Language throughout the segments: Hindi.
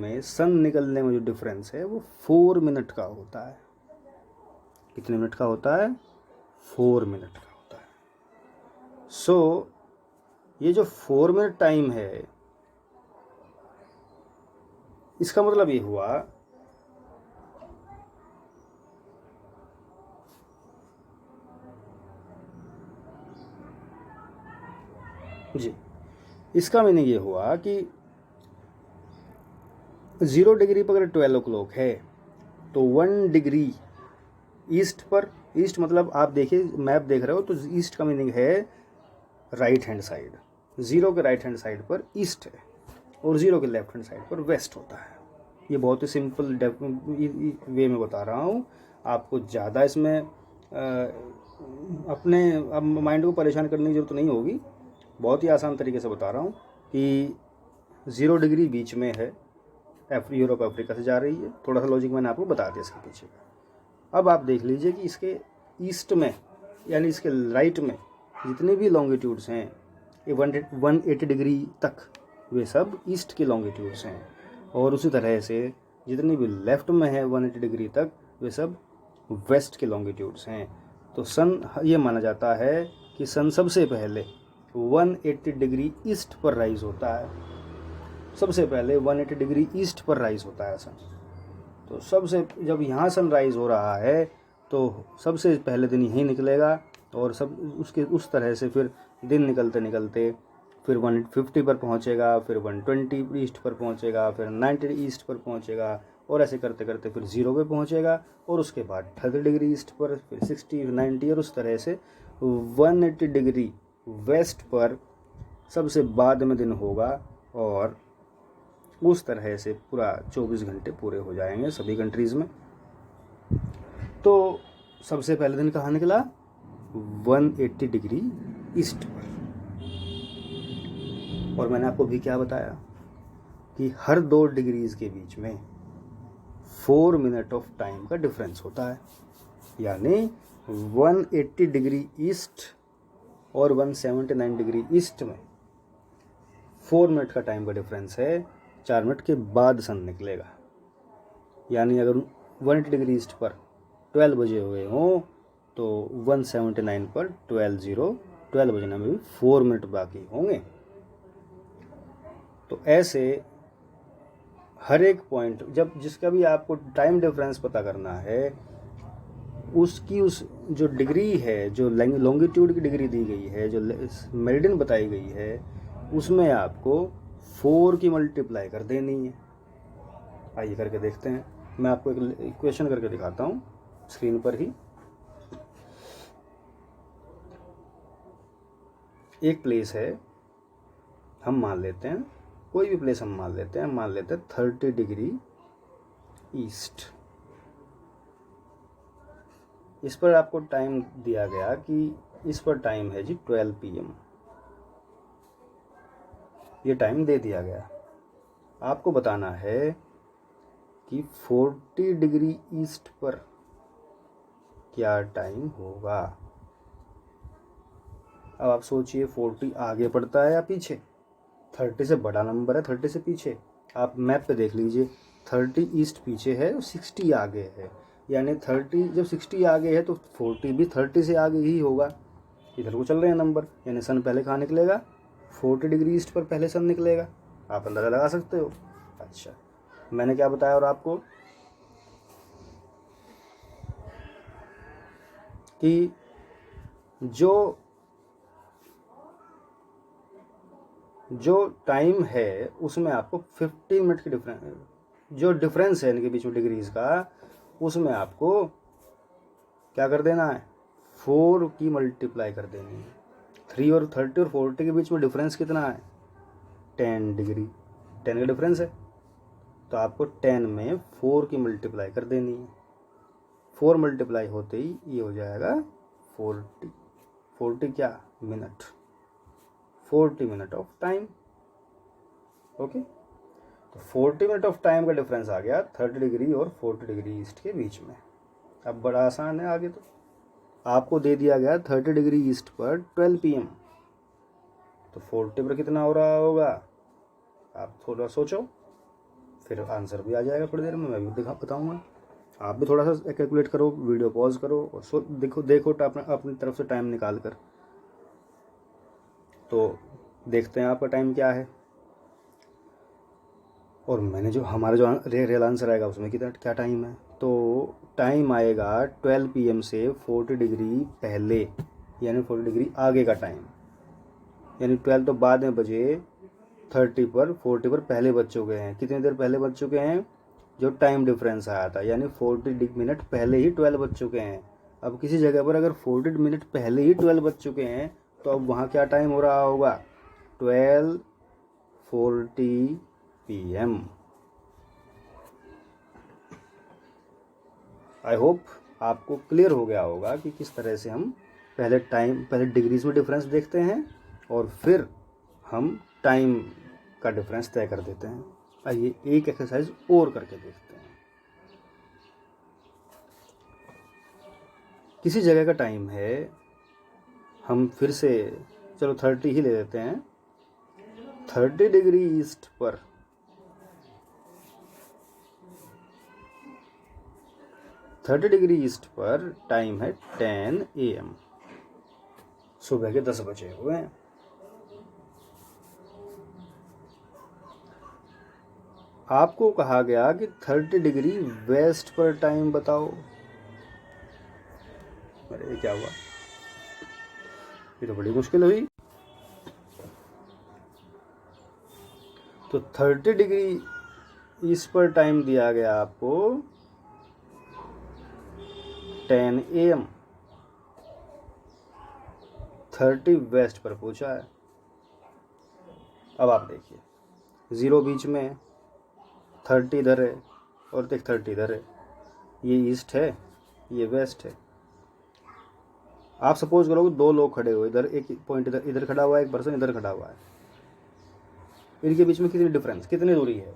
में सन निकलने में जो डिफरेंस है वो 4 मिनट का होता है। कितने मिनट का होता है? 4 मिनट का होता है। सो ये जो 4 मिनट टाइम है, इसका मतलब ये हुआ जी, इसका मीनिंग ये हुआ कि 0 डिग्री पर अगर 12 o'clock है तो 1 डिग्री ईस्ट पर, ईस्ट मतलब आप देखिए मैप देख रहे हो तो ईस्ट का मीनिंग है राइट हैंड साइड। 0 के राइट हैंड साइड पर ईस्ट है और 0 के लेफ्ट हैंड साइड पर वेस्ट होता है। ये बहुत ही सिंपल वे में बता रहा हूँ, आपको ज़्यादा इसमें अपने अब माइंड को परेशान करने की ज़रूरत नहीं होगी। बहुत ही आसान तरीके से बता रहा हूँ कि 0 डिग्री बीच में है, यूरोप अफ्रीका से जा रही है। थोड़ा सा लॉजिक मैंने आपको बता दिया इसके पीछे का। अब आप देख लीजिए कि इसके ईस्ट में यानी इसके राइट में जितने भी लॉन्गिट्यूड्स हैं ये 180 डिग्री तक वे सब ईस्ट के लॉन्गिट्यूड्स हैं, और उसी तरह से जितनी भी लेफ़्ट में है 180 डिग्री तक वे सब वेस्ट के लॉन्गिट्यूड्स हैं। तो सन ये माना जाता है कि सन सबसे पहले 180 डिग्री ईस्ट पर राइज होता है। सबसे पहले 180 डिग्री ईस्ट पर राइज होता है सन। तो सबसे जब यहाँ सनराइज़ हो रहा है तो सबसे पहले दिन यहीं निकलेगा, और सब उसके उस तरह से फिर दिन निकलते निकलते फिर 150 पर पहुँचेगा, फिर 120 ईस्ट पर पहुँचेगा, फिर 90 ईस्ट पर पहुँचेगा, और ऐसे करते करते फिर 0 पे पहुँचेगा, और उसके बाद 30 डिग्री ईस्ट पर, फिर 60, 90, और उस तरह से 180 डिग्री वेस्ट पर सबसे बाद में दिन होगा, और उस तरह से पूरा 24 घंटे पूरे हो जाएंगे सभी कंट्रीज़ में। तो सबसे पहले दिन कहाँ निकला? 180 डिग्री ईस्ट पर। और मैंने आपको भी क्या बताया कि हर 2 डिग्रीज़ के बीच में 4 मिनट ऑफ टाइम का डिफरेंस होता है। यानी 180 डिग्री ईस्ट और 179 डिग्री ईस्ट में 4 मिनट का टाइम का डिफरेंस है। 4 मिनट के बाद सन निकलेगा। यानी अगर 180 डिग्री ईस्ट पर 12 बजे हुए हों तो 179 पर 12 बजने में भी 4 मिनट बाकी होंगे। तो ऐसे हर एक पॉइंट, जब जिसका भी आपको टाइम डिफरेंस पता करना है, उसकी उस जो डिग्री है, जो लॉन्गिट्यूड की डिग्री दी गई है, जो मेरिडियन बताई गई है, उसमें आपको 4 की मल्टीप्लाई कर देनी है। आइए करके देखते हैं। मैं आपको एक इक्वेशन करके दिखाता हूँ स्क्रीन पर ही। एक प्लेस है, हम मान लेते हैं, कोई भी प्लेस हम मान लेते हैं 30 डिग्री ईस्ट। इस पर आपको टाइम दिया गया कि इस पर टाइम है जी 12 PM। ये टाइम दे दिया गया। आपको बताना है कि 40 डिग्री ईस्ट पर क्या टाइम होगा। अब आप सोचिए 40 आगे पड़ता है या पीछे? 30 से बड़ा नंबर है, 30 से पीछे। आप मैप पे देख लीजिए, 30 ईस्ट पीछे है और 60 आगे है। यानी 30 जब 60 आगे है तो 40 भी 30 से आगे ही होगा। इधर को चल रहे हैं नंबर, यानी सन पहले कहाँ निकलेगा? 40 डिग्री ईस्ट पर पहले सन निकलेगा। आप अंदाज़ा लगा सकते हो। अच्छा, मैंने क्या बताया और आपको कि जो टाइम है उसमें आपको 15 मिनट की जो डिफरेंस है इनके बीच में डिग्रीज़ का, उसमें आपको क्या कर देना है? 4 की मल्टीप्लाई कर देनी है। 3 और 30 और 40 के बीच में डिफरेंस कितना है? 10 डिग्री। 10 का डिफरेंस है, तो आपको 10 में 4 की मल्टीप्लाई कर देनी है। 4 मल्टीप्लाई होते ही ये हो जाएगा 40 क्या? Minute. 40 minute of time. Okay, तो 40 मिनट ऑफ टाइम का डिफरेंस आ गया 30 डिग्री और 40 डिग्री ईस्ट के बीच में। अब बड़ा आसान है। आगे तो आपको दे दिया गया 30 डिग्री ईस्ट पर 12 PM, तो 40 पर कितना हो रहा होगा? आप थोड़ा सोचो। फिर आंसर भी आ जाएगा थोड़ी देर में, मैं भी बताऊँगा। आप भी थोड़ा सा कैलकुलेट करो, वीडियो पॉज करो और देखो अपनी तरफ से टाइम निकाल कर। तो देखते हैं आपका टाइम क्या है, और मैंने जो हमारा जो रियल आंसर आएगा उसमें क्या टाइम है। तो टाइम आएगा 12 PM से 40 डिग्री पहले, यानी 40 डिग्री आगे का टाइम, यानी 12 तो बाद में बजे, 30 पर 40 पर पहले बज चुके हैं। कितनी देर पहले बज चुके हैं, जो टाइम डिफरेंस आया था, यानी 40 मिनट पहले ही 12 बज चुके हैं। अब किसी जगह पर अगर 40 मिनट पहले ही 12 बज चुके हैं तो अब वहाँ क्या टाइम हो रहा होगा, 12:40 PM। आई होप आपको क्लियर हो गया होगा कि किस तरह से हम पहले डिग्रीज में डिफरेंस देखते हैं और फिर हम टाइम का डिफरेंस तय कर देते हैं। आइए एक एक्सरसाइज और करके देखते हैं। किसी जगह का टाइम है, हम फिर से चलो 30 ही ले लेते हैं। 30 डिग्री ईस्ट पर 30 डिग्री ईस्ट पर टाइम है 10 AM, सुबह के 10 बजे हुए हैं। आपको कहा गया कि 30 डिग्री वेस्ट पर टाइम बताओ। अरे क्या हुआ, ये तो बड़ी मुश्किल हुई। तो 30 डिग्री ईस्ट पर टाइम दिया गया आपको 10 AM, 30 वेस्ट पर पूछा है। अब आप देखिए, 0 बीच में, 30 इधर है और 30 इधर है, ये ईस्ट है ये वेस्ट है। आप सपोज करो कि 2 लोग खड़े हुए, इधर एक पॉइंट इधर खड़ा हुआ है, एक पर्सन इधर खड़ा हुआ है, इनके बीच में कितनी डिफरेंस, कितनी दूरी है।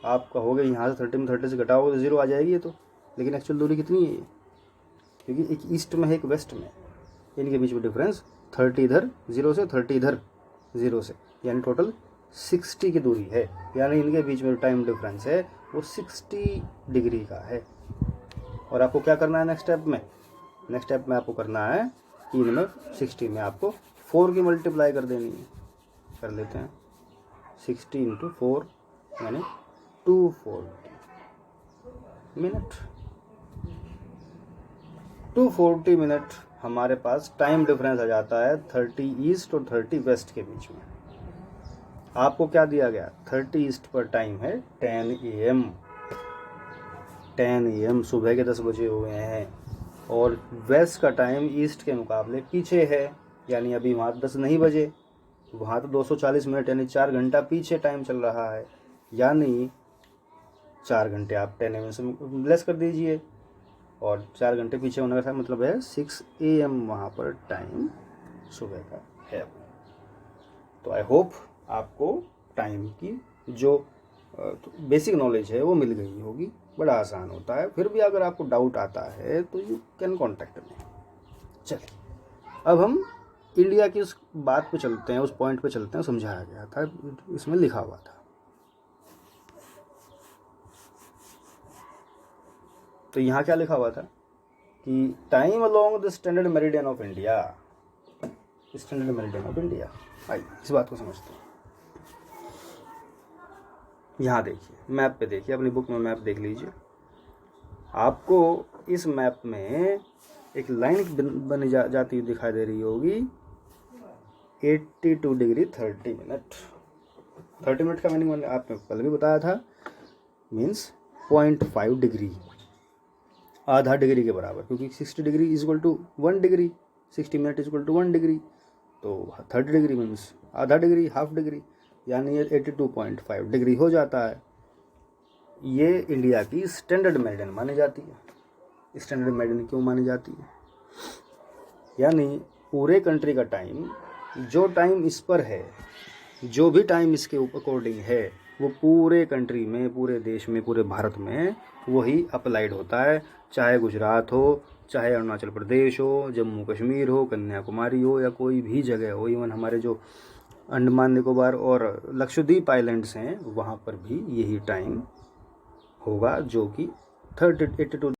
आप कहोगे यहाँ से 30 में 30 से घटाओगे तो 0 आ जाएगी ये तो, लेकिन एक्चुअल दूरी कितनी है ये, क्योंकि एक ईस्ट में है एक वेस्ट में, इनके बीच में डिफरेंस 30 इधर 0 से, 30 इधर 0 से, यानी टोटल 60 की दूरी है। यानी इनके बीच में जो टाइम डिफरेंस है वो 60 डिग्री का है। और आपको क्या करना है नेक्स्ट स्टेप में आपको करना है कि इनमें 60 में आपको 4 की मल्टीप्लाई कर देनी है। कर लेते हैं, 60 × 4 यानी 240 मिनट। 240 मिनट हमारे पास टाइम डिफरेंस आ जाता है 30 ईस्ट और 30 वेस्ट के बीच में। आपको क्या दिया गया, 30 ईस्ट पर टाइम है 10 AM, 10 AM सुबह के 10 बजे हुए हैं, और वेस्ट का टाइम ईस्ट के मुकाबले पीछे है, यानी अभी वहाँ 10 नहीं बजे, वहाँ तो 240 मिनट यानी 4 घंटा पीछे टाइम चल रहा है। यानी 4 घंटे आप 10 AM से लेस कर दीजिए, और 4 घंटे पीछे होने का मतलब है 6 AM वहाँ पर टाइम सुबह का है। तो आई होप आपको टाइम की जो बेसिक नॉलेज है वो मिल गई होगी। बड़ा आसान होता है, फिर भी अगर आपको डाउट आता है तो यू कैन कॉन्टेक्ट मी। चलिए अब हम इंडिया की उस बात पे चलते हैं, उस पॉइंट पे चलते हैं, समझाया गया था, इसमें लिखा हुआ था। तो यहाँ क्या लिखा हुआ था कि time along the standard meridian of India, standard meridian of India. आइए इस बात को समझते हैं। यहाँ देखिए, मैप पे देखिए, अपनी बुक में मैप देख लीजिए। आपको इस मैप में एक लाइन बनी जाती हुई दिखाई दे रही होगी, 82 डिग्री 30 मिनट। 30 मिनट का मीनिंग मैंने आपने पहले भी बताया था, मीन्स 0.5 डिग्री, आधा डिग्री के बराबर, क्योंकि 60 degree is equal to 1 degree, 60 minute is equal to 1 degree, तो 30 डिग्री मीन्स आधा डिग्री, हाफ डिग्री, यानी ये 82.5 डिग्री हो जाता है। ये इंडिया की स्टैंडर्ड मेरिडियन मानी जाती है। स्टैंडर्ड मेरिडियन क्यों मानी जाती है, यानी पूरे कंट्री का टाइम, जो टाइम इस पर है, जो भी टाइम इसके अकॉर्डिंग है, वो पूरे कंट्री में, पूरे देश में, पूरे भारत में वही अप्लाइड होता है। चाहे गुजरात हो, चाहे अरुणाचल प्रदेश हो, जम्मू कश्मीर हो, कन्याकुमारी हो, या कोई भी जगह हो, इवन हमारे जो अंडमान निकोबार और लक्षद्वीप आइलैंड्स हैं, वहाँ पर भी यही टाइम होगा, जो कि 82